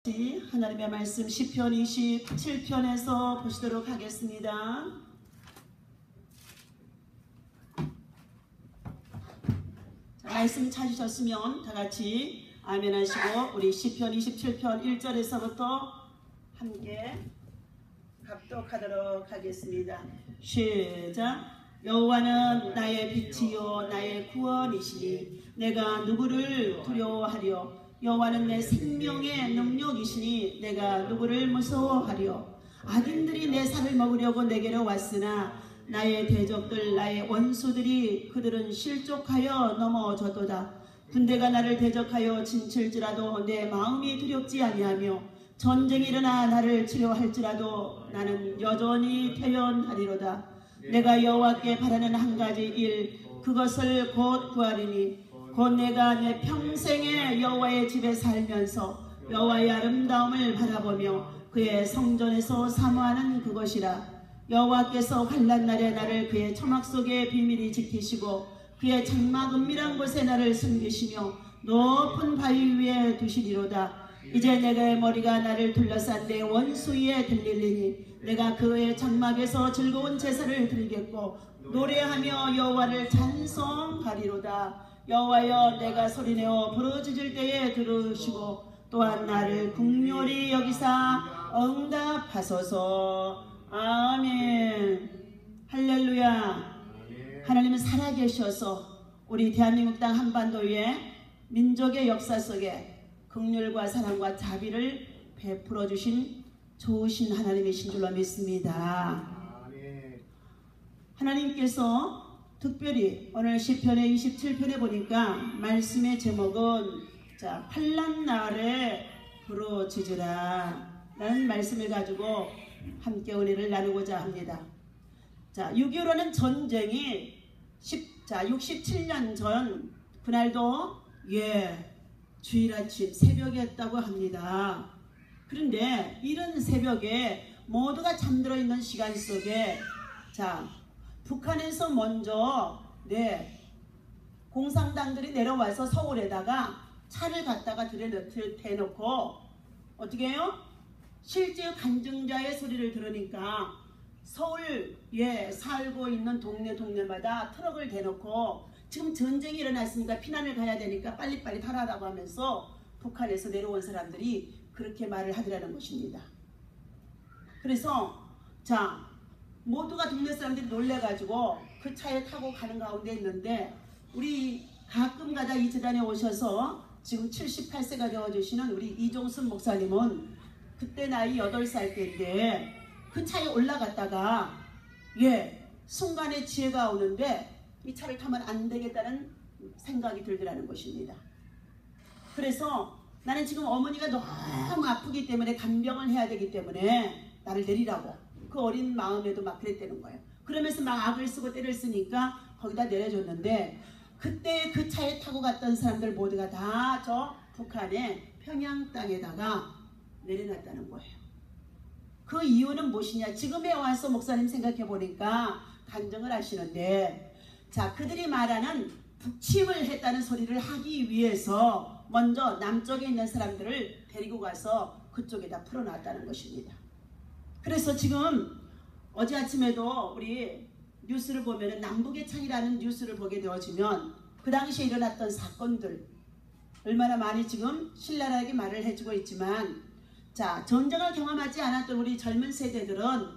하나님의 말씀 시편 27편에서 보시도록 하겠습니다. 말씀 찾으셨으면 다같이 아멘 하시고 우리 시편 27편 1절에서부터 함께 합독하도록 하겠습니다. 시작. 여호와는 나의 빛이요 나의 구원이시니 내가 누구를 두려워하리요. 여호와는 내 생명의 능력이시니 내가 누구를 무서워하리요. 악인들이 내 살을 먹으려고 내게로 왔으나 나의 대적들 나의 원수들이 그들은 실족하여 넘어졌도다. 군대가 나를 대적하여 진칠지라도 내 마음이 두렵지 아니하며 전쟁이 일어나 나를 치료할지라도 나는 여전히 태연하리로다. 내가 여호와께 바라는 한 가지 일 그것을 곧 구하리니 곧 내가 내 평생에 여호와의 집에 살면서 여호와의 아름다움을 바라보며 그의 성전에서 사모하는 그것이라. 여호와께서 환난 날에 나를 그의 초막 속에 비밀히 지키시고 그의 장막 은밀한 곳에 나를 숨기시며 높은 바위 위에 두시리로다. 이제 내가 머리가 나를 둘러싼 내 원수 위에 들리리니 내가 그의 장막에서 즐거운 제사를 드리겠고 노래하며 여호와를 찬송하리로다. 여호와여 내가 소리내어 부르짖을 때에 들으시고 또한 나를 긍휼히 여기사 응답하소서. 아멘. 할렐루야. 하나님은 살아계셔서 우리 대한민국 땅 한반도의 민족의 역사 속에 긍휼과 사랑과 자비를 베풀어 주신 좋으신 하나님이신 줄로 믿습니다. 하나님께서 특별히 오늘 시편의 27편에 보니까 말씀의 제목은 환난 날에 부르짖으라 라는 말씀을 가지고 함께 은혜를 나누고자 합니다. 6.25라는 전쟁이 67년 전 그날도 주일 아침 새벽이었다고 합니다. 그런데 이런 새벽에 모두가 잠들어 있는 시간 속에 북한에서 먼저 공산당들이 내려와서 서울에다가 차를 갖다가 대놓고 어떻게 해요? 실제 간증자의 소리를 들으니까 서울에 살고 있는 동네마다 트럭을 대놓고 지금 전쟁이 일어났으니까 피난을 가야 되니까 빨리빨리 타라라고 하면서 북한에서 내려온 사람들이 그렇게 말을 하더라는 것입니다. 그래서 모두가 동네 사람들이 놀래가지고 그 차에 타고 가는 가운데 있는데 우리 가끔가다 이 재단에 오셔서 지금 78세가 되어주시는 우리 이종순 목사님은 그때 나이 8살 때인데 그 차에 올라갔다가 순간에 지혜가 오는데 이 차를 타면 안 되겠다는 생각이 들더라는 것입니다. 그래서 나는 지금 어머니가 너무 아프기 때문에 간병을 해야 되기 때문에 나를 내리라고 그 어린 마음에도 막 그랬다는 거예요. 그러면서 막 악을 쓰고 때를 쓰니까 거기다 내려줬는데 그때 그 차에 타고 갔던 사람들 모두가 다 저 북한의 평양 땅에다가 내려놨다는 거예요. 그 이유는 무엇이냐? 지금에 와서 목사님 생각해 보니까 간증을 하시는데 그들이 말하는 북침을 했다는 소리를 하기 위해서 먼저 남쪽에 있는 사람들을 데리고 가서 그쪽에다 풀어놨다는 것입니다. 그래서 지금 어제 아침에도 우리 뉴스를 보면 남북의 창이라는 뉴스를 보게 되어지면 그 당시에 일어났던 사건들 얼마나 많이 지금 신랄하게 말을 해주고 있지만 전쟁을 경험하지 않았던 우리 젊은 세대들은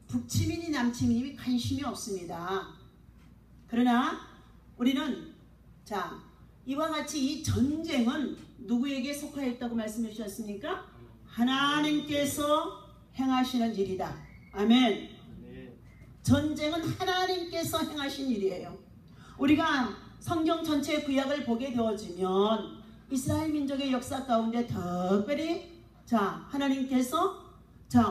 북침이니 남침이니 관심이 없습니다. 그러나 우리는 이와 같이 이 전쟁은 누구에게 속하였다고 말씀해 주셨습니까? 하나님께서 행하시는 일이다. 아멘. 전쟁은 하나님께서 행하신 일이에요. 우리가 성경 전체 구약을 보게 되어지면 이스라엘 민족의 역사 가운데 특별히 하나님께서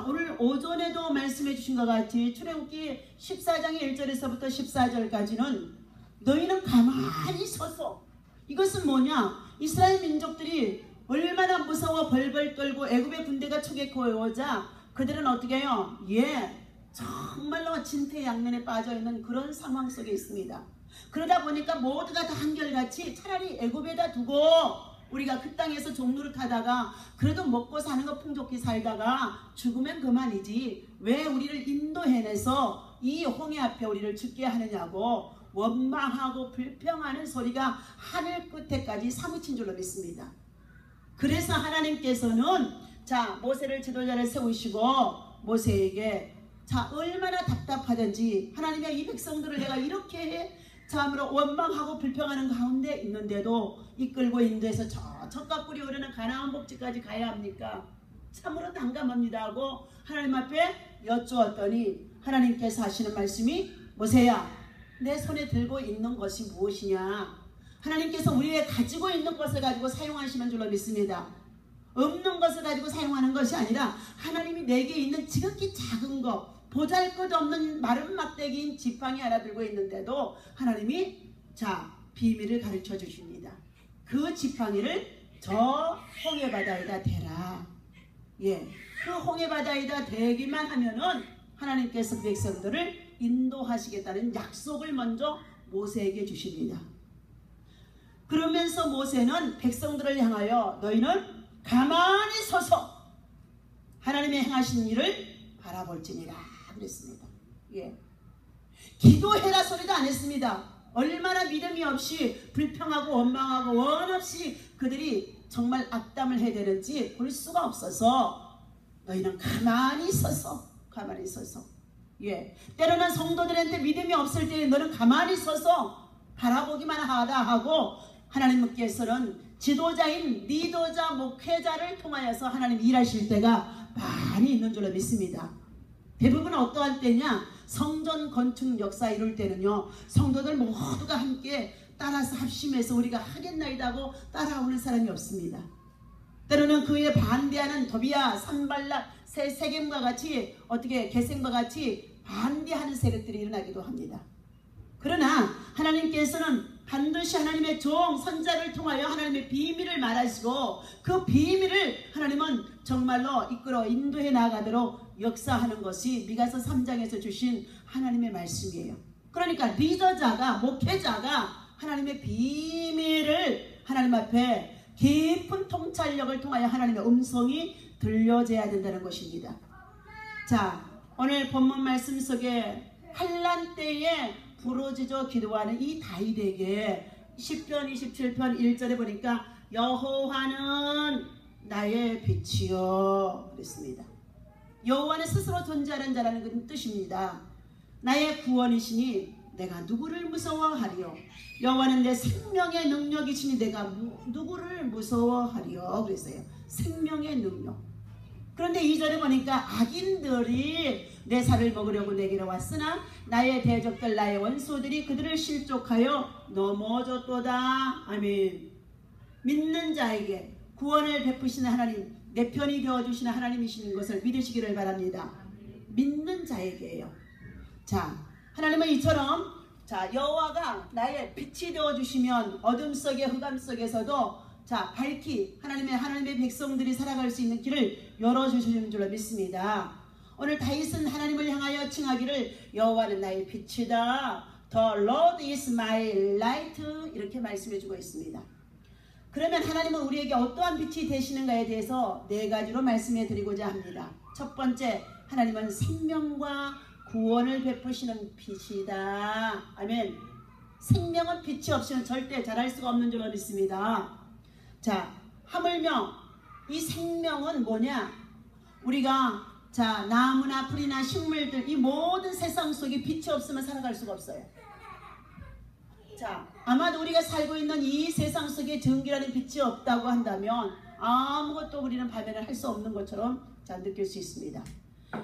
오늘 오전에도 말씀해 주신 것 같이 출애굽기 14장의 1절에서부터 14절까지는 너희는 가만히 서서 이것은 뭐냐? 이스라엘 민족들이 얼마나 무서워 벌벌 떨고 애굽의 군대가 초계코에 오자 그들은 어떻게 해요? 정말로 진퇴양면에 빠져있는 그런 상황 속에 있습니다. 그러다 보니까 모두가 다 한결같이 차라리 애굽에다 두고 우리가 그 땅에서 종노릇 하다가 그래도 먹고 사는 거 풍족히 살다가 죽으면 그만이지 왜 우리를 인도해내서 이 홍해 앞에 우리를 죽게 하느냐고 원망하고 불평하는 소리가 하늘 끝에까지 사무친 줄로 믿습니다. 그래서 하나님께서는 자 모세를 지도자를 세우시고 모세에게 자 얼마나 답답하든지 하나님의 이 백성들을 내가 이렇게 참으로 원망하고 불평하는 가운데 있는데도 이끌고 인도해서 저 젖가꿀이 흐르는 가나안 복지까지 가야 합니까? 참으로 난감합니다 하고 하나님 앞에 여쭈었더니 하나님께서 하시는 말씀이 모세야 내 손에 들고 있는 것이 무엇이냐? 하나님께서 우리의 가지고 있는 것을 가지고 사용하시는 줄로 믿습니다. 없는 것을 가지고 사용하는 것이 아니라 하나님이 내게 있는 지극히 작은 것 보잘것없는 마른 막대기인 지팡이 하나 들고 있는데도 하나님이 자 비밀을 가르쳐 주십니다. 그 지팡이를 저 홍해바다에다 대라. 예, 그 홍해바다에다 대기만 하면은 하나님께서 그 백성들을 인도하시겠다는 약속을 먼저 모세에게 주십니다. 그러면서 모세는 백성들을 향하여 너희는 가만히 서서 하나님의 행하신 일을 바라볼지니라 그랬습니다. 예. 기도해라 소리도 안 했습니다. 얼마나 믿음이 없이 불평하고 원망하고 원 없이 그들이 정말 악담을 해야 되는지 볼 수가 없어서 너희는 가만히 서서 예. 때로는 성도들한테 믿음이 없을 때 너는 가만히 서서 바라보기만 하다 하고 하나님께서는 지도자인 리더자 목회자를 통하여서 하나님 일하실 때가 많이 있는 줄로 믿습니다. 대부분 어떠한 때냐 성전 건축 역사 이룰 때는요 성도들 모두가 함께 따라서 합심해서 우리가 하겠나이다 하고 따라오는 사람이 없습니다. 때로는 그에 반대하는 도비야 산발락 세겜과 같이 어떻게 게셈과 같이 반대하는 세력들이 일어나기도 합니다. 그러나 하나님께서는 반드시 하나님의 종 선자를 통하여 하나님의 비밀을 말하시고 그 비밀을 하나님은 정말로 이끌어 인도해 나가도록 역사하는 것이 미가서 3장에서 주신 하나님의 말씀이에요. 그러니까 리더자가 목회자가 하나님의 비밀을 하나님 앞에 깊은 통찰력을 통하여 하나님의 음성이 들려져야 된다는 것입니다. 자, 오늘 본문 말씀 속에 환난 때에 부르짖어 기도하는 이 다윗에게 시편 27편 1절에 보니까 여호와는 나의 빛이요 그랬습니다. 여호와는 스스로 존재하는 자라는 그 뜻입니다. 나의 구원이시니 내가 누구를 무서워하리요. 여호와는 내 생명의 능력이시니 내가 누구를 무서워하리요 그랬어요. 생명의 능력. 그런데 2절에 보니까 악인들이 내 살을 먹으려고 내게로 왔으나 나의 대적들 나의 원수들이 그들을 실족하여 넘어졌도다. 아멘. 믿는 자에게 구원을 베푸시는 하나님, 내 편이 되어주시는 하나님이시는 것을 믿으시기를 바랍니다. 믿는 자에게요. 자, 하나님은 이처럼 자 여호와가 나의 빛이 되어주시면 어둠 속에 흑암 속에서도 자 밝히 하나님의 백성들이 살아갈 수 있는 길을 열어주시는 줄로 믿습니다. 오늘 다윗은 하나님을 향하여 칭하기를 여호와는 나의 빛이다. The Lord is my light 이렇게 말씀해주고 있습니다. 그러면 하나님은 우리에게 어떠한 빛이 되시는가에 대해서 네 가지로 말씀해 드리고자 합니다. 첫 번째, 하나님은 생명과 구원을 베푸시는 빛이다. 아멘. 생명은 빛이 없이는 절대 자랄 수가 없는 줄로 믿습니다. 자, 하물며 이 생명은 뭐냐? 우리가 자 나무나 풀이나 식물들 이 모든 세상 속에 빛이 없으면 살아갈 수가 없어요. 자, 아마도 우리가 살고 있는 이 세상 속에 전기라는 빛이 없다고 한다면 아무것도 우리는 발견을 할 수 없는 것처럼 자 느낄 수 있습니다.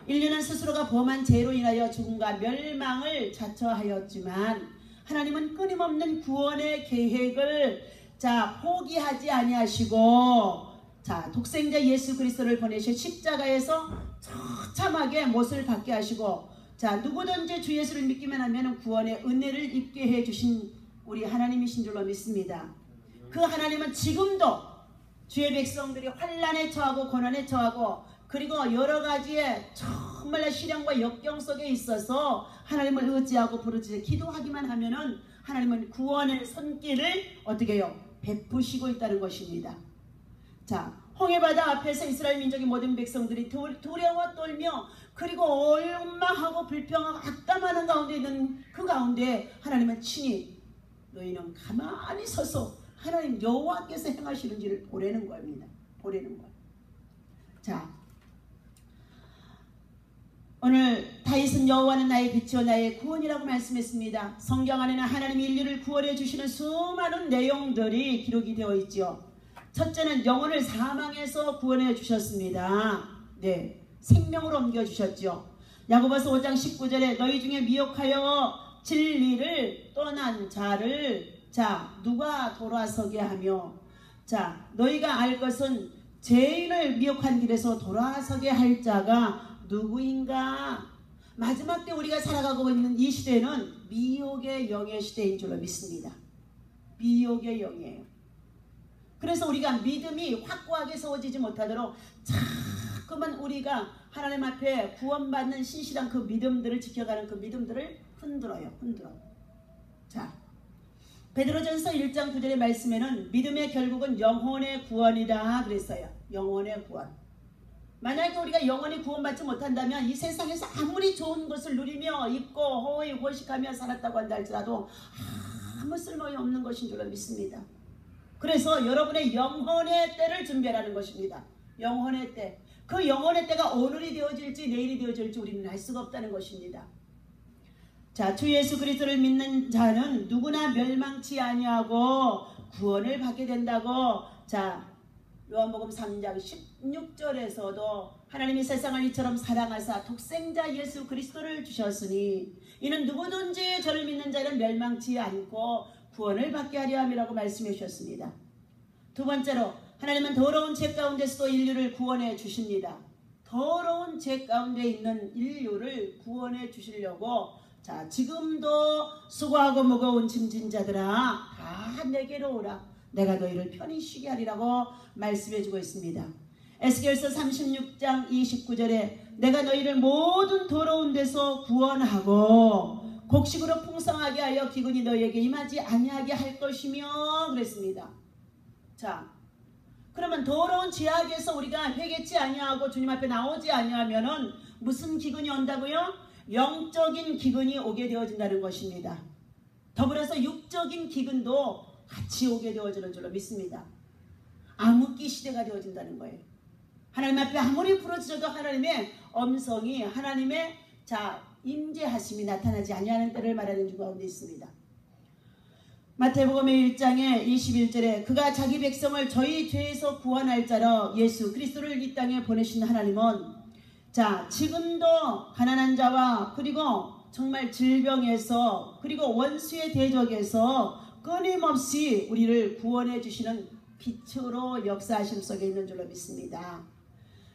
인류는 스스로가 범한 죄로 인하여 죽음과 멸망을 자처하였지만 하나님은 끊임없는 구원의 계획을 자 포기하지 아니하시고 자 독생자 예수 그리스도를 보내셔 십자가에서 처참하게 못을 받게 하시고 자 누구든지 주 예수를 믿기만 하면 구원의 은혜를 입게 해주신 우리 하나님이신 줄로 믿습니다. 그 하나님은 지금도 주의 백성들이 환난에 처하고 고난에 처하고 그리고 여러 가지의 정말 시련과 역경 속에 있어서 하나님을 의지하고 부르짖어 기도하기만 하면은 하나님은 구원의 손길을 어떻게 해요? 베푸시고 있다는 것입니다. 자, 홍해바다 앞에서 이스라엘 민족의 모든 백성들이 두려워 떨며 그리고 원망하고 불평하고 악담하는 가운데 있는 그 가운데 하나님은 친히 너희는 가만히 서서 하나님 여호와께서 행하시는 일을 보내는 겁니다. 보내는 거예요. 자, 오늘 다윗은 여호와는 나의 빛이요 나의 구원이라고 말씀했습니다. 성경 안에는 하나님이 인류를 구원해 주시는 수많은 내용들이 기록이 되어 있죠. 첫째는 영혼을 사망에서 구원해 주셨습니다. 네, 생명으로 옮겨 주셨죠. 야고보서 5장 19절에 너희 중에 미혹하여 진리를 떠난 자를 누가 돌아서게 하며 너희가 알 것은 죄인을 미혹한 길에서 돌아서게 할 자가 누구인가? 마지막 때 우리가 살아가고 있는 이 시대는 미혹의 영의 시대인 줄로 믿습니다. 미혹의 영이에요. 그래서 우리가 믿음이 확고하게 세워지지 못하도록 자꾸만 우리가 하나님 앞에 구원받는 신실한 그 믿음들을 지켜가는 그 믿음들을 흔들어요. 자, 베드로전서 1장 9절의 말씀에는 믿음의 결국은 영혼의 구원이다 그랬어요. 영혼의 구원. 만약에 우리가 영원히 구원받지 못한다면 이 세상에서 아무리 좋은 것을 누리며 입고 호의 호식하며 살았다고 한다 할지라도 아무 쓸모없는 것인 줄로 믿습니다. 그래서 여러분의 영혼의 때를 준비하라는 것입니다. 영혼의 때. 그 영혼의 때가 오늘이 되어질지 내일이 되어질지 우리는 알 수가 없다는 것입니다. 자, 주 예수 그리스도를 믿는 자는 누구나 멸망치 아니하고 구원을 받게 된다고 요한복음 3장 16절에서도 하나님이 세상을 이처럼 사랑하사 독생자 예수 그리스도를 주셨으니 이는 누구든지 저를 믿는 자는 멸망치 않고 구원을 받게 하려 함이라고 말씀해 주셨습니다. 두 번째로 하나님은 더러운 죄 가운데서도 인류를 구원해 주십니다. 더러운 죄 가운데 있는 인류를 구원해 주시려고 지금도 수고하고 무거운 짐진 자들아 다 내게로 오라. 내가 너희를 편히 쉬게 하리라고 말씀해 주고 있습니다. 에스겔서 36장 29절에 내가 너희를 모든 더러운 데서 구원하고 곡식으로 풍성하게 하여 기근이 너희에게 임하지 아니하게 할 것이며 그랬습니다. 자, 그러면 더러운 죄악에서 우리가 회개치 아니하고 주님 앞에 나오지 아니하면은 무슨 기근이 온다고요? 영적인 기근이 오게 되어진다는 것입니다. 더불어서 육적인 기근도 같이 오게 되어지는 줄로 믿습니다. 암흑기 시대가 되어진다는 거예요. 하나님 앞에 아무리 부르짖어도 하나님의 음성이 하나님의 임재하심이 나타나지 아니하는 때를 말하는 주 가운데 있습니다. 마태복음의 1장의 21절에 그가 자기 백성을 저희 죄에서 구원할 자로 예수 그리스도를 이 땅에 보내신 하나님은 지금도 가난한 자와 그리고 정말 질병에서 그리고 원수의 대적에서 끊임없이 우리를 구원해 주시는 빛으로 역사하심 속에 있는 줄로 믿습니다.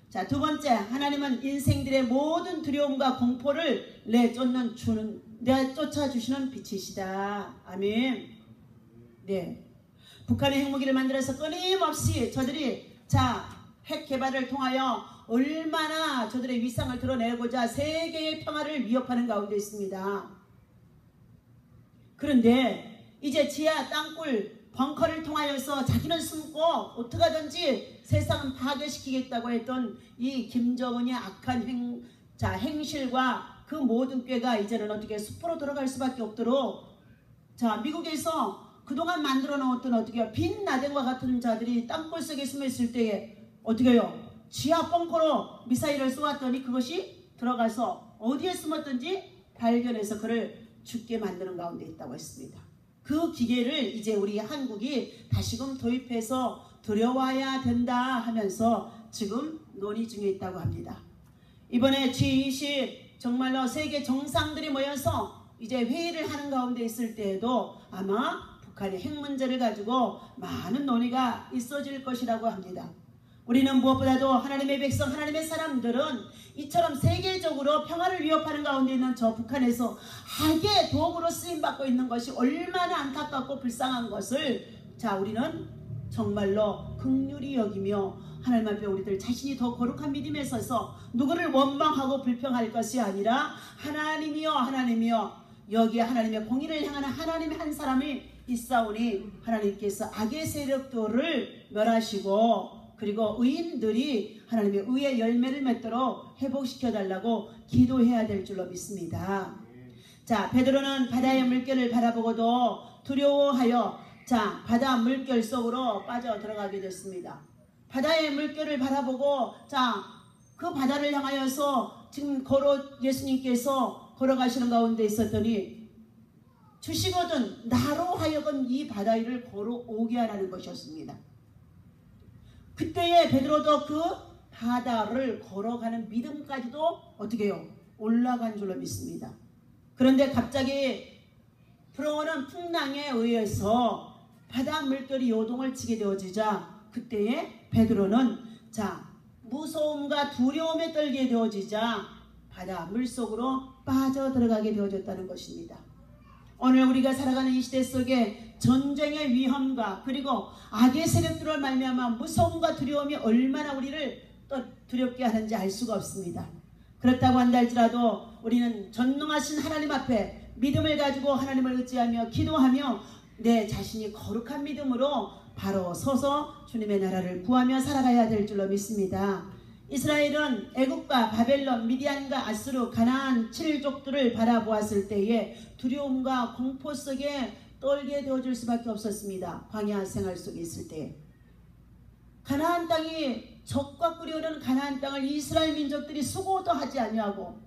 자, 두 번째, 하나님은 인생들의 모든 두려움과 공포를 내쫓아주시는 빛이시다. 아멘. 네. 북한의 핵무기를 만들어서 끊임없이 저들이 핵 개발을 통하여 얼마나 저들의 위상을 드러내고자 세계의 평화를 위협하는 가운데 있습니다. 그런데 이제 지하 땅굴 벙커를 통하여서 자기는 숨고 어떻게 하든지 세상은 파괴시키겠다고 했던 이 김정은의 악한 행실과 그 모든 꾀가 이제는 어떻게 숲으로 들어갈 수밖에 없도록 미국에서 그동안 만들어 놓았던 빈 나댕과 같은 자들이 땅굴 속에 숨어 있을 때에 어떻게 해요? 지하 벙커로 미사일을 쏘았더니 그것이 들어가서 어디에 숨었든지 발견해서 그를 죽게 만드는 가운데 있다고 했습니다. 그 기계를 이제 우리 한국이 다시금 도입해서 들여와야 된다 하면서 지금 논의 중에 있다고 합니다. 이번에 G20 정말로 세계 정상들이 모여서 이제 회의를 하는 가운데 있을 때에도 아마 북한의 핵 문제를 가지고 많은 논의가 있어질 것이라고 합니다. 우리는 무엇보다도 하나님의 백성, 하나님의 사람들은 이처럼 세계적으로 평화를 위협하는 가운데 있는 저 북한에서 악의 도구로 쓰임받고 있는 것이 얼마나 안타깝고 불쌍한 것을 우리는 정말로 긍휼히 여기며 하나님 앞에 우리들 자신이 더 거룩한 믿음에 서서 누구를 원망하고 불평할 것이 아니라 하나님이여 하나님이여 여기에 하나님의 공의를 향하는 하나님의 한 사람이 있사오니 하나님께서 악의 세력들을 멸하시고 그리고 의인들이 하나님의 의의 열매를 맺도록 회복시켜달라고 기도해야 될 줄로 믿습니다. 자, 베드로는 바다의 물결을 바라보고도 두려워하여 자, 바다 물결 속으로 빠져 들어가게 됐습니다. 바다의 물결을 바라보고 자, 그 바다를 향하여서 지금 예수님께서 걸어가시는 가운데 있었더니 주시거든 나로 하여금 이 바다 위를 걸어오게 하라는 것이었습니다. 그때에 베드로도 그 바다를 걸어가는 믿음까지도 어떻게 해요? 올라간 줄로 믿습니다. 그런데 갑자기 불어오는 풍랑에 의해서 바다 물결이 요동을 치게 되어지자 그때에 베드로는 자 무서움과 두려움에 떨게 되어지자 바다 물속으로 빠져 들어가게 되어졌다는 것입니다. 오늘 우리가 살아가는 이 시대 속에 전쟁의 위험과 그리고 악의 세력들을 말미암아 무서움과 두려움이 얼마나 우리를 또 두렵게 하는지 알 수가 없습니다. 그렇다고 한다 할지라도 우리는 전능하신 하나님 앞에 믿음을 가지고 하나님을 의지하며 기도하며 내 자신이 거룩한 믿음으로 바로 서서 주님의 나라를 구하며 살아가야 될 줄로 믿습니다. 이스라엘은 애국과 바벨론, 미디안과 아수르, 가나안 7족들을 바라보았을 때에 두려움과 공포 속에 떨게 되어줄 수밖에 없었습니다. 광야 생활 속에 있을 때. 가나안 땅이 적과 끓여오는 가나안 땅을 이스라엘 민족들이 수고도 하지 아니하고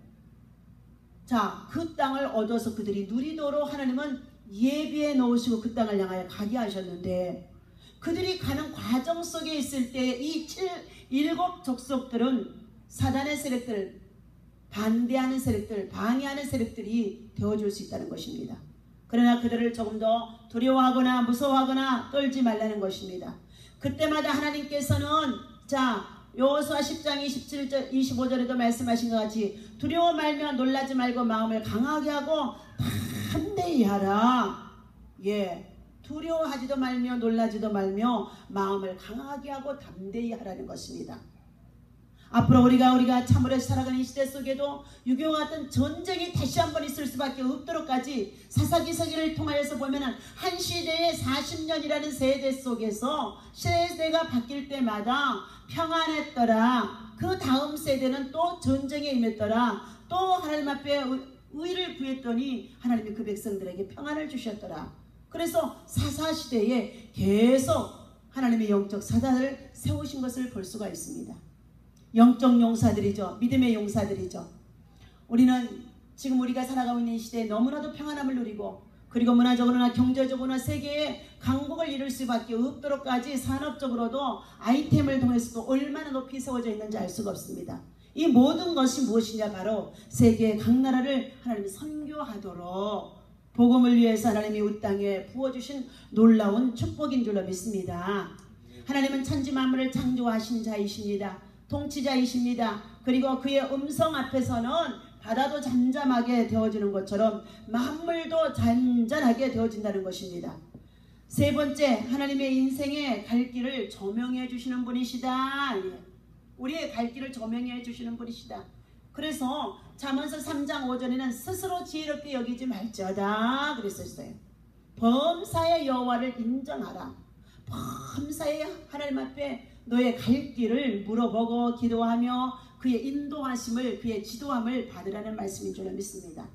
자, 그 땅을 얻어서 그들이 누리도록 하나님은 예비해 놓으시고 그 땅을 향하여 가게 하셨는데 그들이 가는 과정 속에 있을 때 이 7 족속들은 사단의 세력들, 반대하는 세력들, 방해하는 세력들이 되어줄 수 있다는 것입니다. 그러나 그들을 조금 더 두려워하거나 무서워하거나 떨지 말라는 것입니다. 그때마다 하나님께서는 자 여호수아 10장 27절 25절에도 말씀하신 것 같이 두려워 말며 놀라지 말고 마음을 강하게 하고 담대히 하라. 예. 두려워하지도 말며 놀라지도 말며 마음을 강하게 하고 담대히 하라는 것입니다. 앞으로 우리가 참으로 살아가는 이 시대 속에도 6.25 같은 전쟁이 다시 한번 있을 수밖에 없도록까지 사사기서기를 통하여서 보면은 한 시대에 40년이라는 세대 속에서 세대가 바뀔 때마다 평안했더라. 그 다음 세대는 또 전쟁에 임했더라. 또 하나님 앞에 의를 구했더니 하나님이 그 백성들에게 평안을 주셨더라. 그래서 사사시대에 계속 하나님의 영적 사단을 세우신 것을 볼 수가 있습니다. 영적 용사들이죠. 믿음의 용사들이죠. 우리는 지금 우리가 살아가고 있는 시대에 너무나도 평안함을 누리고 그리고 문화적으로나 경제적으로나 세계에 강국을 이룰 수밖에 없도록까지 산업적으로도 아이템을 통해서도 얼마나 높이 세워져 있는지 알 수가 없습니다. 이 모든 것이 무엇이냐 바로 세계의 각 나라를 하나님이 선교하도록 복음을 위해서 하나님이 이 땅에 부어주신 놀라운 축복인 줄로 믿습니다. 하나님은 천지 만물을 창조하신 자이십니다. 통치자이십니다. 그리고 그의 음성 앞에서는 바다도 잠잠하게 되어지는 것처럼 만물도 잔잔하게 되어진다는 것입니다. 세 번째, 하나님의 인생의 갈 길을 조명해 주시는 분이시다. 우리의 갈 길을 조명해 주시는 분이시다. 그래서 잠언서 3장 5절에는 스스로 지혜롭게 여기지 말지어다 그랬었어요. 범사의 여호와를 인정하라. 범사의 하나님 앞에 너의 갈 길을 물어보고 기도하며 그의 인도하심을 그의 지도함을 받으라는 말씀인 줄 믿습니다.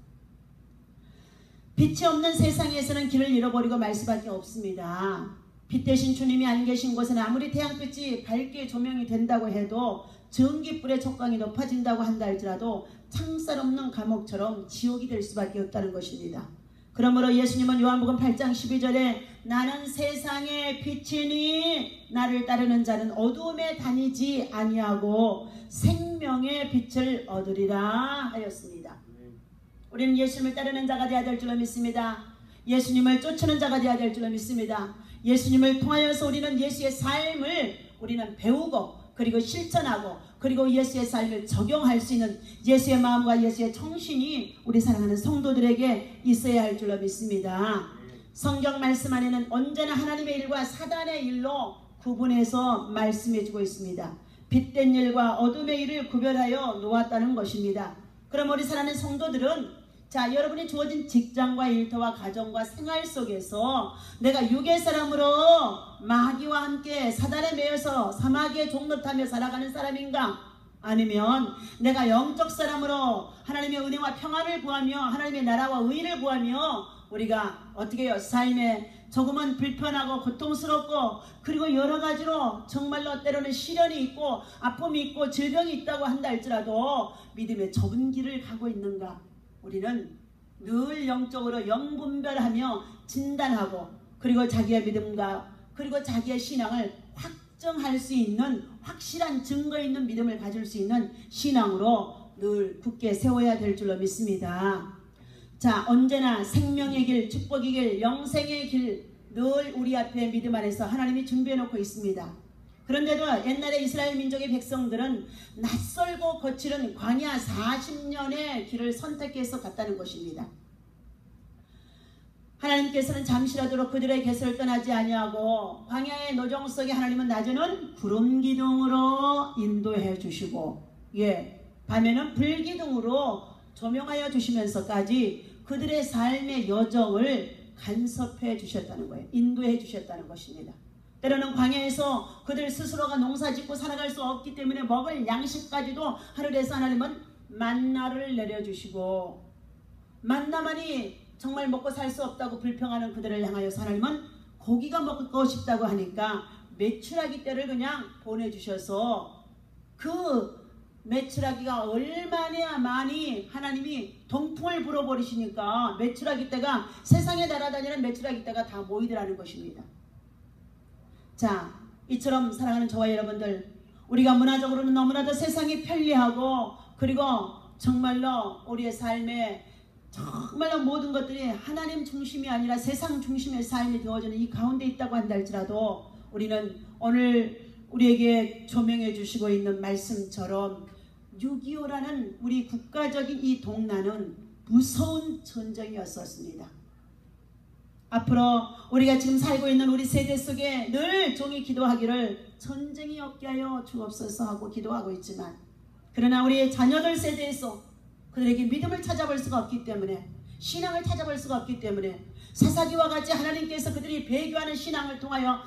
빛이 없는 세상에서는 길을 잃어버리고 말 수밖에 없습니다. 빛 대신 주님이 안 계신 곳은 아무리 태양빛이 밝게 조명이 된다고 해도 전기불의 촉광이 높아진다고 한다 할지라도 창살 없는 감옥처럼 지옥이 될 수밖에 없다는 것입니다. 그러므로 예수님은 요한복음 8장 12절에 나는 세상의 빛이니 나를 따르는 자는 어두움에 다니지 아니하고 생명의 빛을 얻으리라 하였습니다. 우리는 예수님을 따르는 자가 되어야 될 줄로 믿습니다. 예수님을 쫓는 자가 되어야 될 줄로 믿습니다. 예수님을 통하여서 우리는 예수의 삶을 우리는 배우고 그리고 실천하고 그리고 예수의 삶을 적용할 수 있는 예수의 마음과 예수의 정신이 우리 사랑하는 성도들에게 있어야 할 줄로 믿습니다. 성경 말씀 안에는 언제나 하나님의 일과 사단의 일로 구분해서 말씀해 주고 있습니다. 빛된 일과 어둠의 일을 구별하여 놓았다는 것입니다. 그럼 우리 사랑하는 성도들은 자, 여러분이 주어진 직장과 일터와 가정과 생활 속에서 내가 육의 사람으로 마귀와 함께 사단에 매여서 사마귀의 종로 타며 살아가는 사람인가? 아니면 내가 영적 사람으로 하나님의 은혜와 평안을 구하며 하나님의 나라와 의를 구하며 우리가 어떻게 해요? 삶에 조금은 불편하고 고통스럽고 그리고 여러 가지로 정말로 때로는 시련이 있고 아픔이 있고 질병이 있다고 한다 할지라도 믿음의 좁은 길을 가고 있는가? 우리는 늘 영적으로 영분별하며 진단하고 그리고 자기의 믿음과 그리고 자기의 신앙을 확정할 수 있는 확실한 증거 있는 믿음을 가질 수 있는 신앙으로 늘 굳게 세워야 될 줄로 믿습니다. 자, 언제나 생명의 길, 축복의 길, 영생의 길 늘 우리 앞에 믿음 안에서 하나님이 준비해 놓고 있습니다. 그런데도 옛날에 이스라엘 민족의 백성들은 낯설고 거칠은 광야 40년의 길을 선택해서 갔다는 것입니다. 하나님께서는 잠시라도 그들의 곁을 떠나지 아니하고 광야의 노정 속에 하나님은 낮에는 구름 기둥으로 인도해 주시고 밤에는 불 기둥으로 조명하여 주시면서까지 그들의 삶의 여정을 간섭해 주셨다는 거예요. 인도해 주셨다는 것입니다. 때로는 광야에서 그들 스스로가 농사짓고 살아갈 수 없기 때문에 먹을 양식까지도 하늘에서 하나님은 만나를 내려주시고 만나만이 정말 먹고 살 수 없다고 불평하는 그들을 향하여서 하나님은 고기가 먹고 싶다고 하니까 메추라기 떼를 그냥 보내주셔서 그 메추라기가 얼마나 많이 하나님이 동풍을 불어버리시니까 메추라기 떼가 세상에 날아다니는 메추라기 떼가 다 모이더라는 것입니다. 자, 이처럼 사랑하는 저와 여러분들, 우리가 문화적으로는 너무나도 세상이 편리하고 그리고 정말로 우리의 삶에 정말로 모든 것들이 하나님 중심이 아니라 세상 중심의 삶이 되어지는 이 가운데 있다고 한다 할지라도 우리는 오늘 우리에게 조명해 주시고 있는 말씀처럼 6.25라는 우리 국가적인 이 동란은 무서운 전쟁이었었습니다. 앞으로 우리가 지금 살고 있는 우리 세대 속에 늘 종이 기도하기를 전쟁이 없게 하여 주옵소서 하고 기도하고 있지만 그러나 우리의 자녀들 세대에서 그들에게 믿음을 찾아볼 수가 없기 때문에 신앙을 찾아볼 수가 없기 때문에 사사기와 같이 하나님께서 그들이 배교하는 신앙을 통하여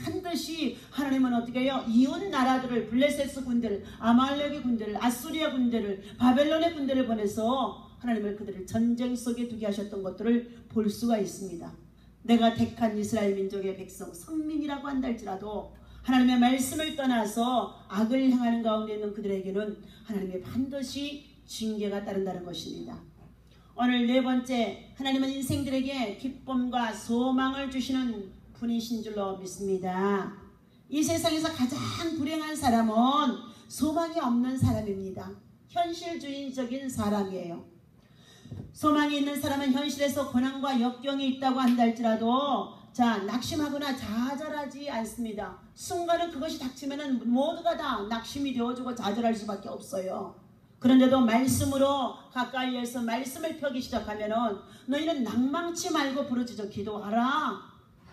반드시 하나님은 어떻게 해요? 이웃 나라들을 블레셋 군대를 아말렉의 군대를 아수리아 군대를 바벨론의 군대를 보내서 하나님을 그들을 전쟁 속에 두게 하셨던 것들을 볼 수가 있습니다. 내가 택한 이스라엘 민족의 백성 성민이라고 한다 할지라도 하나님의 말씀을 떠나서 악을 행하는 가운데 있는 그들에게는 하나님의 반드시 징계가 따른다는 것입니다. 오늘 네 번째, 하나님은 인생들에게 기쁨과 소망을 주시는 분이신 줄로 믿습니다. 이 세상에서 가장 불행한 사람은 소망이 없는 사람입니다. 현실주의적인 사람이에요. 소망이 있는 사람은 현실에서 고난과 역경이 있다고 한다 할지라도 낙심하거나 좌절하지 않습니다. 순간은 그것이 닥치면 모두가 다 낙심이 되어주고 좌절할 수밖에 없어요. 그런데도 말씀으로 가까이에서 말씀을 펴기 시작하면은 너희는 낭망치 말고 부르짖어 기도하라.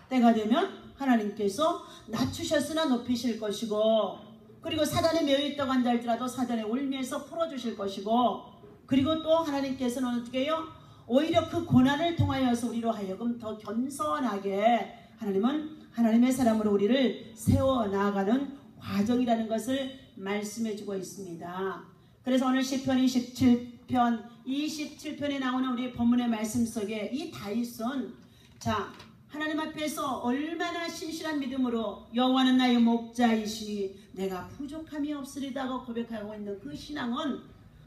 때가 되면 하나님께서 낮추셨으나 높이실 것이고 그리고 사단에 매여있다고 한다 할지라도 사단의 울미에서 풀어주실 것이고 그리고 또 하나님께서는 어떻게 해요? 오히려 그 고난을 통하여서 우리로 하여금 더 겸손하게 하나님은 하나님의 사람으로 우리를 세워나가는 과정이라는 것을 말씀해주고 있습니다. 그래서 오늘 시편 27편에 나오는 우리 본문의 말씀 속에 이 다윗은 하나님 앞에서 얼마나 신실한 믿음으로 여호와는 나의 목자이시니 내가 부족함이 없으리다고 고백하고 있는 그 신앙은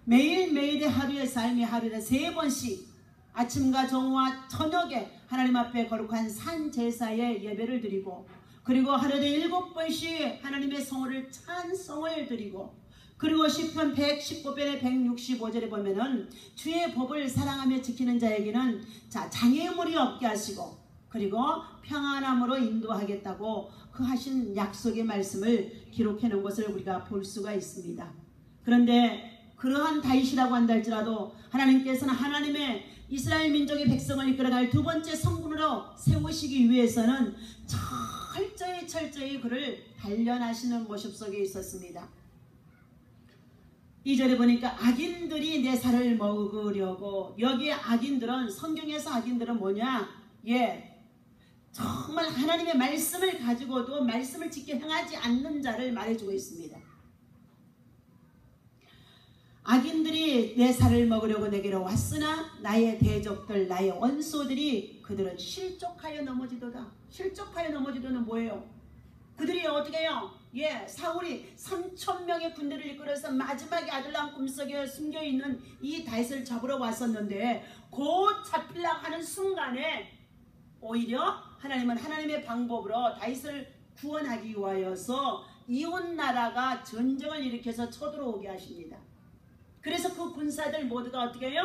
매일매일의 하루의 삶의 하루에 3번씩 아침과 정오와 저녁에 하나님 앞에 거룩한 산제사의 예배를 드리고 그리고 하루에 7번씩 하나님의 성호를 찬송을 드리고 그리고 시편 119편의 165절에 보면은 주의 법을 사랑하며 지키는 자에게는 장애물이 없게 하시고 그리고 평안함으로 인도하겠다고 그 하신 약속의 말씀을 기록해 놓은 것을 우리가 볼 수가 있습니다. 그런데 그러한 다윗이라고 한다 할지라도 하나님께서는 하나님의 이스라엘 민족의 백성을 이끌어갈 두 번째 성군으로 세우시기 위해서는 철저히 그를 단련하시는 모습 속에 있었습니다. 2절에 보니까 악인들이 내 살을 먹으려고. 여기에 악인들은, 성경에서 악인들은 뭐냐? 정말 하나님의 말씀을 가지고도 말씀을 지켜 행하지 않는 자를 말해주고 있습니다. 악인들이 내 살을 먹으려고 내게로 왔으나 나의 대적들, 나의 원수들이 그들은 실족하여 넘어지도다. 실족하여 넘어지도는 뭐예요? 그들이 어떻게 해요? 사울이 3,000명의 군대를 이끌어서 마지막에 아둘람 꿈속에 숨겨있는 이 다윗을 잡으러 왔었는데, 곧 잡히려고 하는 순간에 오히려 하나님은 하나님의 방법으로 다윗을 구원하기 위하여서 이웃나라가 전쟁을 일으켜서 쳐들어오게 하십니다. 그래서 그 군사들 모두가 어떻게 해요?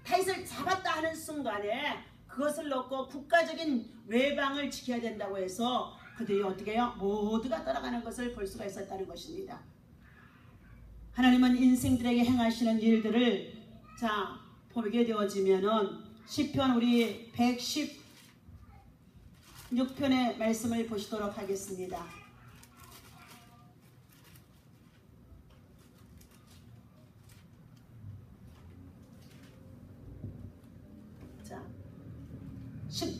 다윗을 잡았다 하는 순간에 그것을 놓고 국가적인 외방을 지켜야 된다고 해서 그들이 어떻게 해요? 모두가 떠나가는 것을 볼 수가 있었다는 것입니다. 하나님은 인생들에게 행하시는 일들을 보게 되어지면은 시편 우리 116편의 말씀을 보시도록 하겠습니다.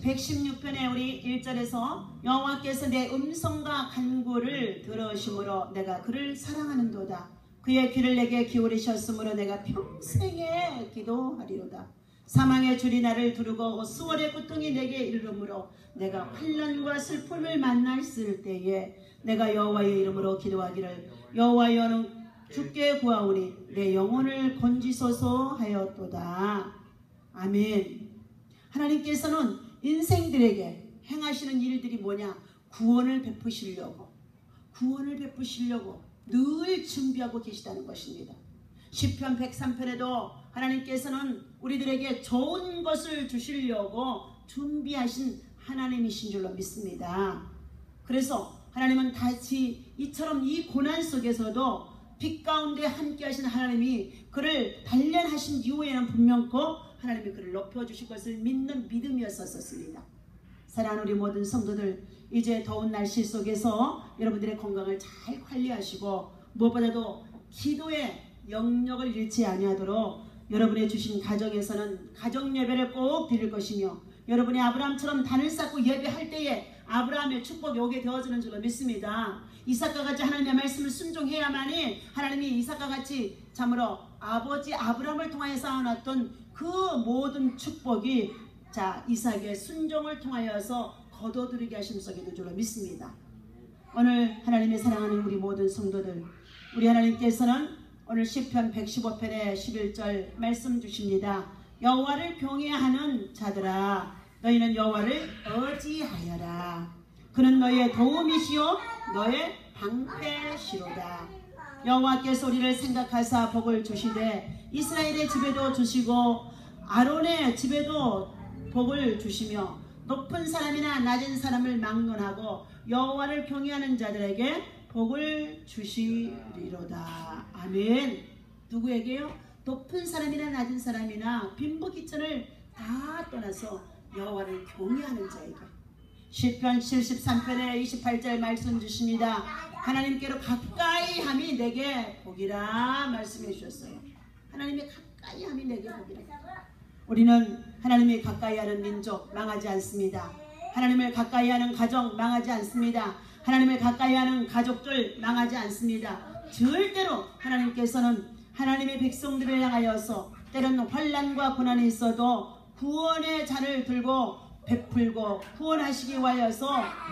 116편에 우리 1절에서 여호와께서 내 음성과 간구를 들으심으로 내가 그를 사랑하는도다. 그의 귀를 내게 기울이셨으므로 내가 평생에 기도하리로다. 사망의 줄이 나를 두르고 수월의 고통이 내게 이르므로 내가 환난과 슬픔을 만났을 때에 내가 여호와의 이름으로 기도하기를 여호와여는 주께 구하오니 내 영혼을 건지소서 하였도다. 아멘. 하나님께서는 인생들에게 행하시는 일들이 뭐냐? 구원을 베푸시려고 늘 준비하고 계시다는 것입니다. 시편 103편에도 하나님께서는 우리들에게 좋은 것을 주시려고 준비하신 하나님이신 줄로 믿습니다. 그래서 하나님은 다시 이처럼 이 고난 속에서도 빛 가운데 함께 하신 하나님이 그를 단련하신 이후에는 분명코 하나님이 그를 높여주실 것을 믿는 믿음이었었습니다. 사랑하는 우리 모든 성도들, 이제 더운 날씨 속에서 여러분들의 건강을 잘 관리하시고 무엇보다도 기도의 영역을 잃지 아니하도록 여러분의 주신 가정에서는 가정 예배를 꼭 드릴 것이며, 여러분이 아브라함처럼 단을 쌓고 예배할 때에 아브라함의 축복이 오게 되어지는 줄로 믿습니다. 이삭과 같이 하나님의 말씀을 순종해야만이 하나님이 이삭과 같이 참으로 아버지 아브라함을 통하여 쌓아놨던 그 모든 축복이 이삭의 순종을 통하여서 거둬들이게 하심속에 있는 줄로 믿습니다. 오늘 하나님의 사랑하는 우리 모든 성도들, 우리 하나님께서는 오늘 시편 115편의 11절 말씀 주십니다. 여호와를 경외하는 자들아 너희는 여호와를 의지하여라. 그는 너희의 도움이시요 너의 방패시로다. 여호와께서 우리를 생각하사 복을 주시되 이스라엘의 집에도 주시고 아론의 집에도 복을 주시며 높은 사람이나 낮은 사람을 막론하고 여호와를 경외하는 자들에게 복을 주시리로다. 아멘. 누구에게요? 높은 사람이나 낮은 사람이나 빈부귀천을 다 떠나서 여호와를 경외하는 자에게. 시편 73편의 28절 말씀 주십니다. 하나님께로 가까이 함이 내게 복이라 말씀해 주셨어요. 하나님의 가까이 함이 내게 복이라. 우리는 하나님의 가까이 하는 민족 망하지 않습니다. 하나님을 가까이 하는 가정 망하지 않습니다. 하나님을 가까이 하는 가족들 망하지 않습니다. 절대로 하나님께서는 하나님의 백성들을 향하여서 때로는 환난과 고난이 있어도 구원의 잔을 들고 베풀고 구원하시기 위하여서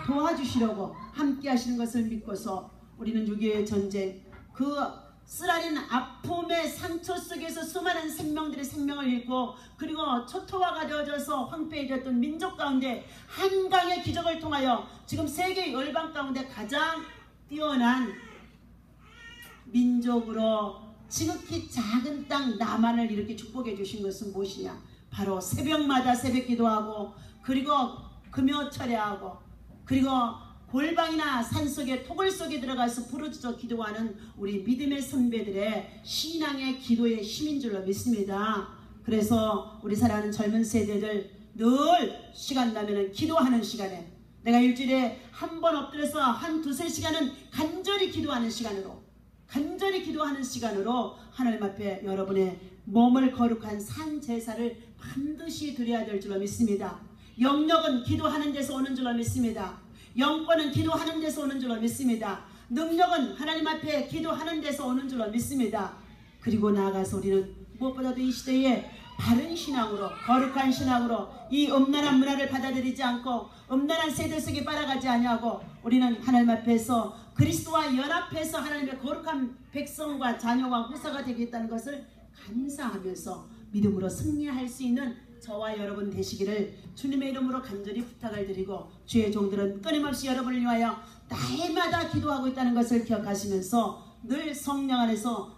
도와주시려고 함께 하시는 것을 믿고서 우리는 6.25 전쟁 그 쓰라린 아픔의 상처 속에서 수많은 생명들의 생명을 잃고 그리고 초토화가 되어져서 황폐해졌던 민족 가운데 한강의 기적을 통하여 지금 세계 열방 가운데 가장 뛰어난 민족으로 지극히 작은 땅 남한을 이렇게 축복해 주신 것은 무엇이냐? 바로 새벽마다 새벽 기도하고 그리고 금요 철야하고 그리고 골방이나 산속에 토굴 속에 들어가서 부르짖어 기도하는 우리 믿음의 선배들의 신앙의 기도의 힘인 줄로 믿습니다. 그래서 우리 사랑하는 젊은 세대들 늘 시간 나면은 기도하는 시간에 내가 일주일에 한 번 엎드려서 한 두세 시간은 간절히 기도하는 시간으로 간절히 기도하는 시간으로 하나님 앞에 여러분의 몸을 거룩한 산 제사를 반드시 드려야 될 줄로 믿습니다. 영력은 기도하는 데서 오는 줄로 믿습니다. 영권은 기도하는 데서 오는 줄로 믿습니다. 능력은 하나님 앞에 기도하는 데서 오는 줄로 믿습니다. 그리고 나아가서 우리는 무엇보다도 이 시대에 바른 신앙으로, 거룩한 신앙으로 이 음란한 문화를 받아들이지 않고 음란한 세대 속에 빨아가지 아니하고 우리는 하나님 앞에서 그리스도와 연합해서 하나님의 거룩한 백성과 자녀와 후사가 되겠다는 것을 감사하면서 믿음으로 승리할 수 있는 저와 여러분 되시기를 주님의 이름으로 간절히 부탁을 드리고, 주의 종들은 끊임없이 여러분을 위하여 날마다 기도하고 있다는 것을 기억하시면서 늘 성령 안에서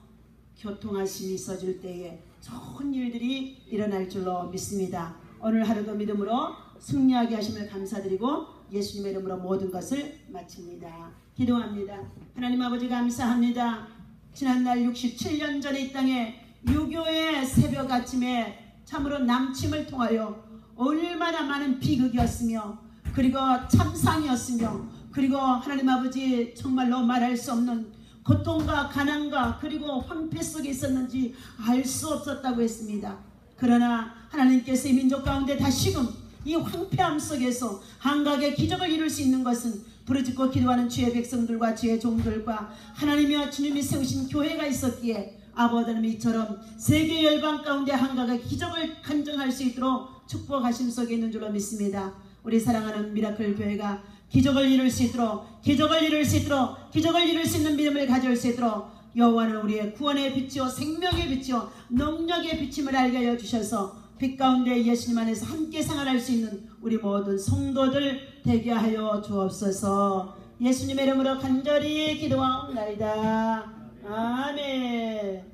교통하심이 있어질 때에 좋은 일들이 일어날 줄로 믿습니다. 오늘 하루도 믿음으로 승리하게 하심을 감사드리고 예수님의 이름으로 모든 것을 마칩니다. 기도합니다. 하나님 아버지 감사합니다. 지난날 67년 전에 이 땅에 유교의 새벽 아침에 참으로 남침을 통하여 얼마나 많은 비극이었으며 그리고 참상이었으며 그리고 하나님 아버지 정말로 말할 수 없는 고통과 가난과 그리고 황폐 속에 있었는지 알 수 없었다고 했습니다. 그러나 하나님께서 이 민족 가운데 다시금 이 황폐함 속에서 한각의 기적을 이룰 수 있는 것은 부르짖고 기도하는 주의 백성들과 주의 종들과 하나님이여 주님이 세우신 교회가 있었기에 아버지 하나님 이처럼 세계 열방 가운데 한각의 기적을 간증할 수 있도록 축복하심 속에 있는 줄로 믿습니다. 우리 사랑하는 미라클 교회가 기적을 이룰 수 있도록 기적을 이룰 수 있는 믿음을 가져올 수 있도록 여호와는 우리의 구원의 빛이요 생명의 빛이요 능력의 빛임을 알게 하여 주셔서 빛 가운데 예수님 안에서 함께 생활할 수 있는 우리 모든 성도들 되게 하여 주옵소서. 예수님의 이름으로 간절히 기도하옵나이다. 아멘.